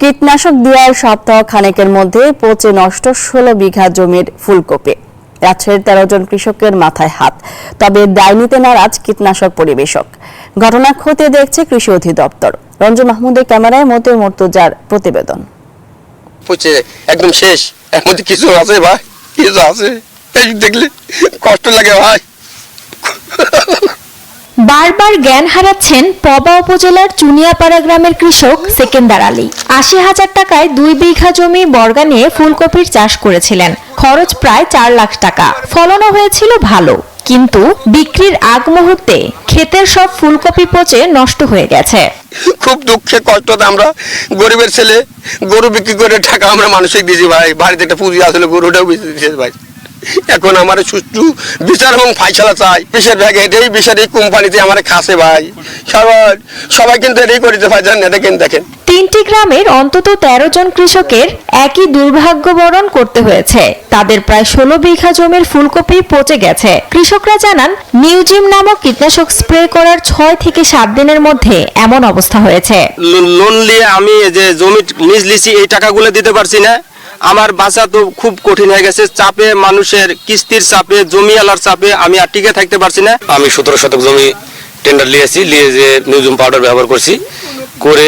কীটনাশক দেওয়ার সপ্তাহ খানেকের মধ্যে পচে নষ্ট 16 বিঘা জমির ফুলকপি। রাজশাহীর 13 জন কৃষকের মাথায় হাত, তবে দায় নিতে নারাজ কীটনাশক পরিবেশক। ঘটনা খতিয়ে দেখছে কৃষি অধিদপ্তর। রঞ্জু মাহমুদের ক্যামেরায় মতিউর মুর্তজার প্রতিবেদন। পচে একদম শেষ, এর মধ্যে কিছু আছে ভাই, কিছু আছে, এই দেখলে কষ্ট লাগে ভাই। বারবার জ্ঞান হারাচ্ছেন পবা উপজেলার চুনিয়াপাড়া গ্রামের কৃষক সেকেন্দার আলী। ৮০,০০০ টাকায় 2 বিঘা জমি বর্গা নিয়ে ফুলকপির চাষ করেছিলেন। খরচ প্রায় 4 লাখ টাকা। ফলনও হয়েছিল ভালো, কিন্তু বিক্রির আগ মুহূর্তে ক্ষেতের সব ফুলকপি পচে নষ্ট হয়ে গেছে। খুব দুঃখে কষ্টতে আমরা গরিবের ছেলে, গরু বিক্রি করে টাকা আমরা মানুষকে দিয়েছি ভাই। বাড়িতে একটা পুঁজি আসলে গরুটাও বেঁচে দিয়েছে ভাই। এখন আমার সুষ্ঠু বিচার এবং ফাইসালা চাই। বেশিরভাগ এটাই বিচার এই কোম্পানিতে আমার খাসে ভাই। সবাই কিন্তু এটাই করিতে ভাই, জানেন এটা কিন্তু দেখেন। 3টি গ্রামের অন্তত 13 জন কৃষকের একই দুর্ভাগ্য বরণ করতে হয়েছে। তাদের প্রায় 16 বিঘা জমির ফুলকপি পচে গেছে। কৃষকরা জানান, নিউজিম নামক কীটনাশক স্প্রে করার 6 থেকে 7 দিনের মধ্যে এমন অবস্থা হয়েছে। লোন নিয়ে আমি যে জমি লিজ লিছি, এই টাকাগুলো দিতে পারছি না। আমার বাঁচা তো খুব কঠিন হয়ে গেছে। চাপে, মানুষের কিস্তির চাপে, জমিওয়ালার চাপে আমি আর টিকে থাকতে পারছি না। আমি 17 শতক জমি টেন্ডার নিয়েছি, নিয়ে যে নিউজিম পাউডার ব্যবহার করছি, করে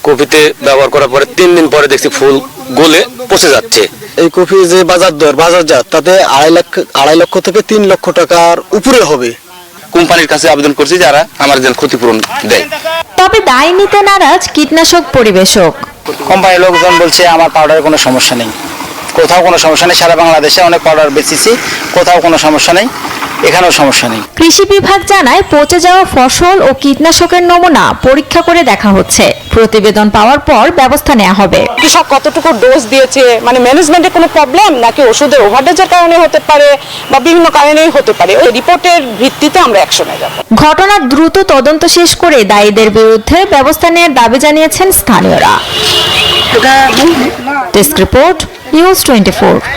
কপিতে ব্যবহার করার পরে 3 দিন পরে দেখছি ফুল গলে পচে যাচ্ছে। এই কফি যে বাজারজাত তাতে 2.5 লক্ষ থেকে 3 লক্ষ টাকার উপরে হবে। কোম্পানির কাছে আবেদন করছি যারা আমার যেন ক্ষতিপূরণ দেয়। তবে দায় নিতে নারাজ কীটনাশক পরিবেশক। কোম্পানির লোকজন বলছে আমার পাউডারের কোনো সমস্যা নেই, কোথাও কোনো সমস্যা নেই। সারা বাংলাদেশে অনেক পাউডার বেচেছি, কোথাও কোনো সমস্যা নেই, এখানেও সমস্যা নেই। কৃষি বিভাগ জানায়, পচে যাওয়া ফসল ও কীটনাশকের নমুনা পরীক্ষা করে দেখা হচ্ছে। প্রতিবেদন পাওয়ার পর ব্যবস্থা নেওয়া হবে। কৃষক কতটুকু ডোজ দিয়েছে, মানে ম্যানেজমেন্টের কোনো প্রবলেম নাকি ওষুধের ওভারডোজের কারণে হতে পারে বা বিভিন্ন কারণেই হতে পারে, ওই রিপোর্টের ভিত্তিতে আমরা অ্যাকশনে যাব। ঘটনার দ্রুত তদন্ত শেষ করে দায়ীদের বিরুদ্ধে ব্যবস্থা নেওয়ার দাবি জানিয়েছেন স্থানীয়রা। Desk report, news 24।